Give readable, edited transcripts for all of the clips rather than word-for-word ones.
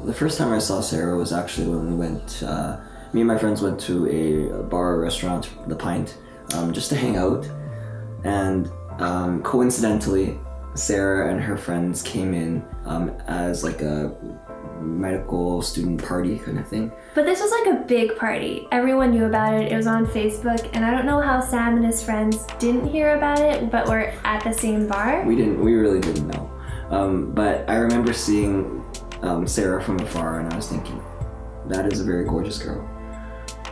the first time I saw Sarah was actually when we went, me and my friends went to a bar or restaurant, The Pint, just to hang out. And coincidentally, Sarah and her friends came in as like a medical student party kind of thing. But this was like a big party. Everyone knew about it. It was on Facebook, and I don't know how Sam and his friends didn't hear about it, but were at the same bar. We really didn't know. But I remember seeing Sarah from afar, and I was thinking, that is a very gorgeous girl.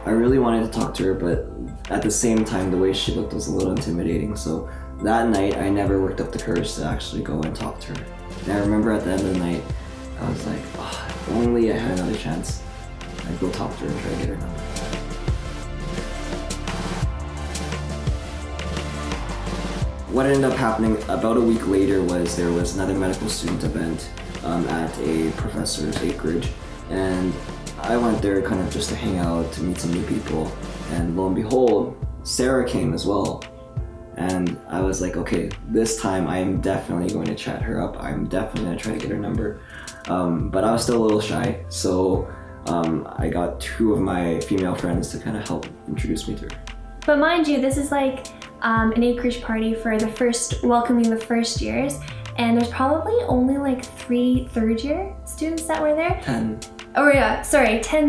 I really wanted to talk to her, but at the same time, the way she looked was a little intimidating. So that night, I never worked up the courage to actually go and talk to her. And I remember at the end of the night, I was like, oh, if only I had another chance, I'd go talk to her and try to get her number. What ended up happening about a week later was there was another medical student event at a professor's acreage, and I went there kind of just to hang out, to meet some new people, and lo and behold, Sarah came as well. And I was like, okay, this time I am definitely going to chat her up. I'm definitely going to try to get her number. But I was still a little shy, so I got two of my female friends to kind of help introduce me to her. But mind you, this is like an acreage party for welcoming the first years, and there's probably only like 3 third-year students that were there. 10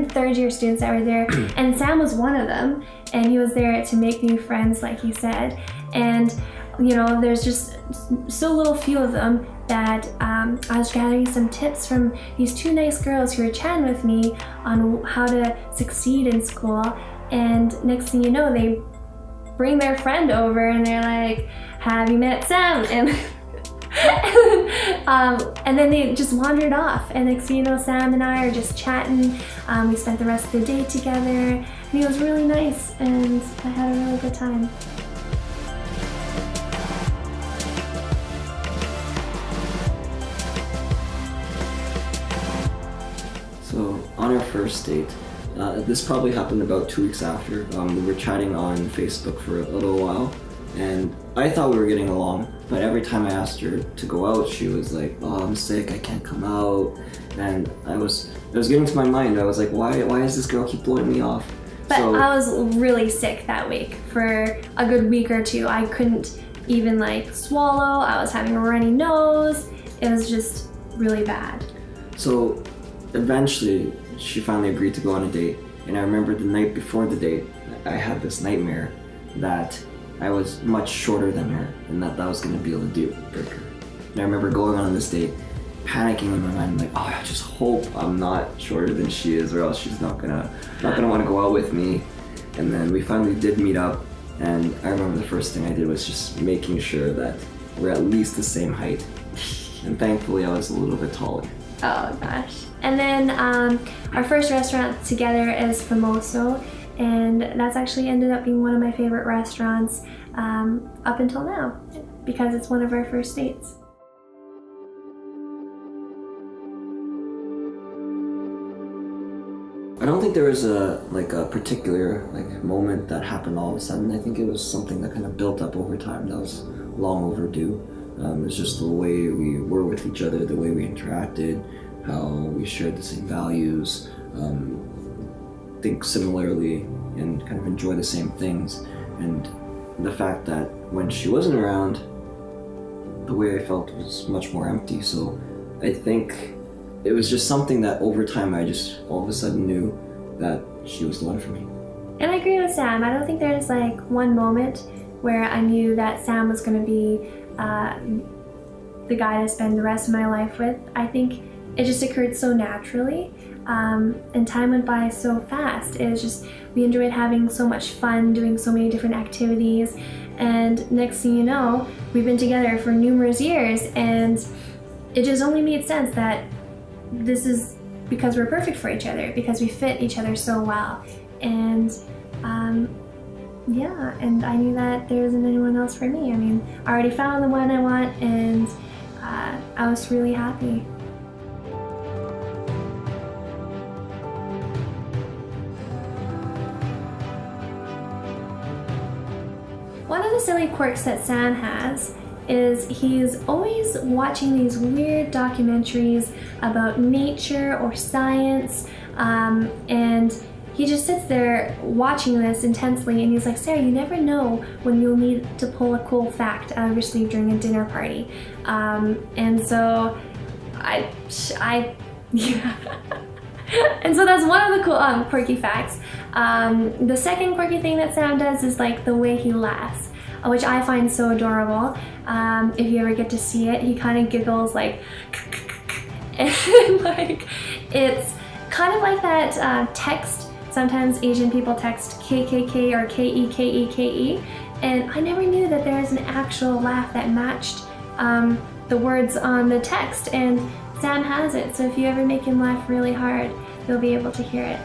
third-year students that were there, and Sam was one of them, and he was there to make new friends, like he said. And you know, there's just so little few of them that I was gathering some tips from these 2 nice girls who were chatting with me on how to succeed in school. And next thing you know, they bring their friend over and they're like, have you met Sam? And then they just wandered off, and next thing you know, Sam and I are just chatting. We spent the rest of the day together, and it was really nice, and I had a really good time. So on our first date, this probably happened about 2 weeks after. We were chatting on Facebook for a little while, and I thought we were getting along, but every time I asked her to go out, she was like, oh, I'm sick, I can't come out. And it was getting to my mind. I was like, why does this girl keep blowing me off? But I was really sick that week. For a good week or 2, I couldn't even like swallow. I was having a runny nose. It was just really bad. So eventually, she finally agreed to go on a date. And I remember the night before the date, I had this nightmare that I was much shorter than her, and that was going to be a deal breaker. And I remember going on this date, panicking in my mind, like, oh, I just hope I'm not shorter than she is, or else she's not gonna want to go out with me. And then we finally did meet up, and I remember the first thing I did was just making sure that we're at least the same height. And thankfully, I was a little bit taller. Oh gosh. And then our first restaurant together is Famoso, and that's actually ended up being one of my favorite restaurants up until now, because it's one of our first dates. I don't think there was a particular moment that happened all of a sudden. I think it was something that kind of built up over time that was long overdue. It's just the way we were with each other, the way we interacted, how we shared the same values, think similarly, and kind of enjoy the same things. And the fact that when she wasn't around, the way I felt was much more empty. So I think it was just something that over time I just all of a sudden knew that she was the one for me. And I agree with Sam. I don't think there's one moment where I knew that Sam was going to be the guy to spend the rest of my life with. I think it just occurred so naturally, and time went by so fast. It was just, we enjoyed having so much fun, doing so many different activities, and next thing you know, we've been together for numerous years, and it just only made sense that this is because we're perfect for each other, because we fit each other so well. And yeah, and I knew that there wasn't anyone else for me. I mean, I already found the one I want, and I was really happy. One of the silly quirks that Sam has is he's always watching these weird documentaries about nature or science, and he just sits there watching this intensely, and he's like, Sarah, you never know when you'll need to pull a cool fact out of your sleeve during a dinner party. And so yeah. And so that's one of the cool quirky facts. The second quirky thing that Sam does is like the way he laughs, which I find so adorable. If you ever get to see it, he kind of giggles like and like it's kind of like that text. Sometimes Asian people text KKK or KEKEKE, and I never knew that there's an actual laugh that matched the words on the text, and Sam has it, so if you ever make him laugh really hard, you'll be able to hear it.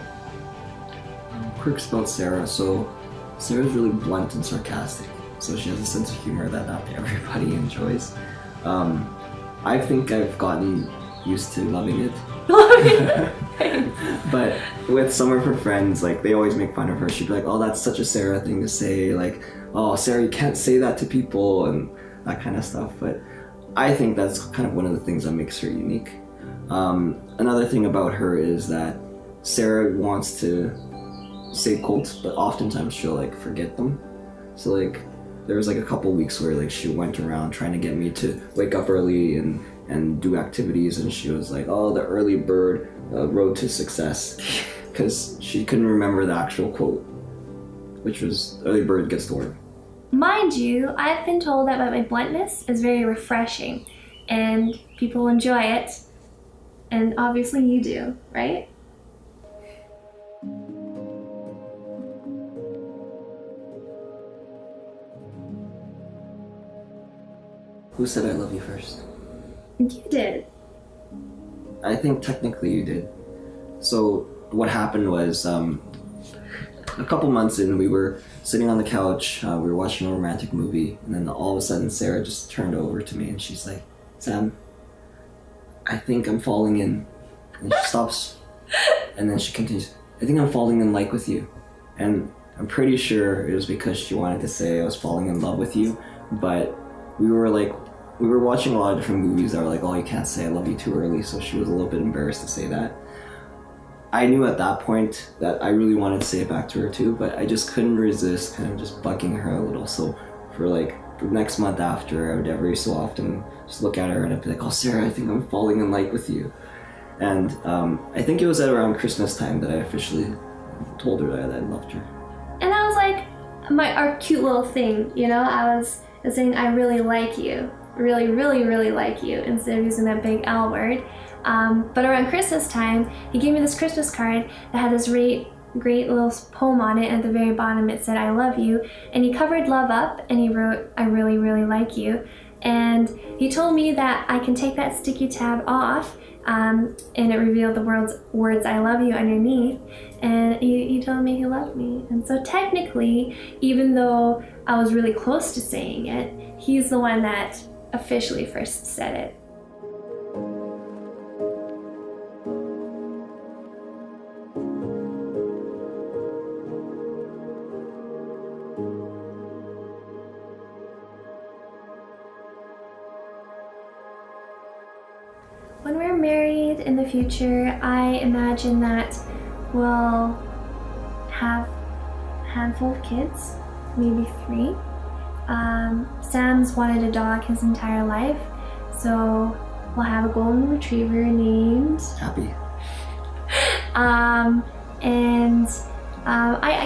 Quirks about Sarah. So Sarah's really blunt and sarcastic, so she has a sense of humor that not everybody enjoys. I think I've gotten used to loving it. But with some of her friends, like, they always make fun of her. She'd be like, oh, that's such a Sarah thing to say, like, oh, Sarah, you can't say that to people, and that kind of stuff. But I think that's kind of one of the things that makes her unique. Another thing about her is that Sarah wants to say quotes, but oftentimes she'll like forget them. So like there was like a couple weeks where like she went around trying to get me to wake up early and do activities, and she was like, oh, the early bird road to success, because she couldn't remember the actual quote, which was early bird gets the worm. Mind you, I've been told that my bluntness is very refreshing and people enjoy it, and obviously you do, right? Who said I love you first? You did. I think technically you did. So what happened was a couple months in, we were sitting on the couch, we were watching a romantic movie, and then all of a sudden Sarah just turned over to me and she's like, Sam, I think I'm falling in. And she stops, and then she continues, I think I'm falling in like with you. And I'm pretty sure it was because she wanted to say I was falling in love with you, but we were watching a lot of different movies that were like, oh, you can't say I love you too early, so she was a little bit embarrassed to say that. I knew at that point that I really wanted to say it back to her too, but I just couldn't resist kind of just bugging her a little. So for like the next month after, I would every so often just look at her and I'd be like, oh, Sarah, I think I'm falling in like with you. And I think it was at around Christmas time that I officially told her that I loved her. And that was like our cute little thing, you know? I was saying I really like you. Really, really, really like you, instead of using that big L word. But around Christmas time, he gave me this Christmas card that had this great little poem on it, and at the very bottom it said, I love you. And he covered love up and he wrote, I really, really like you. And he told me that I can take that sticky tab off, and it revealed the words I love you underneath, and he told me he loved me. And so technically, even though I was really close to saying it, he's the one that officially first said it. When we're married in the future, I imagine that we'll have a handful of kids, maybe 3. Sam's wanted a dog his entire life, so we'll have a golden retriever named Happy. I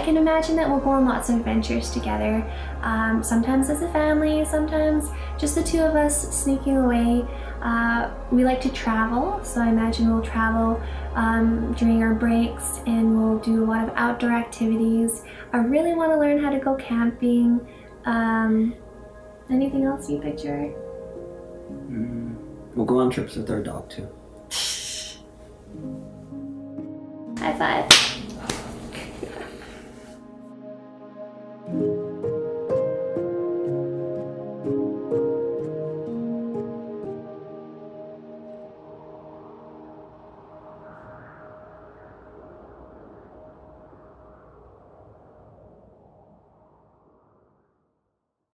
can imagine that we'll go on lots of adventures together, sometimes as a family, sometimes just the two of us sneaking away. We like to travel, so I imagine we'll travel during our breaks, and we'll do a lot of outdoor activities. I really want to learn how to go camping. Anything else you picture? We'll go on trips with our dog too. High five.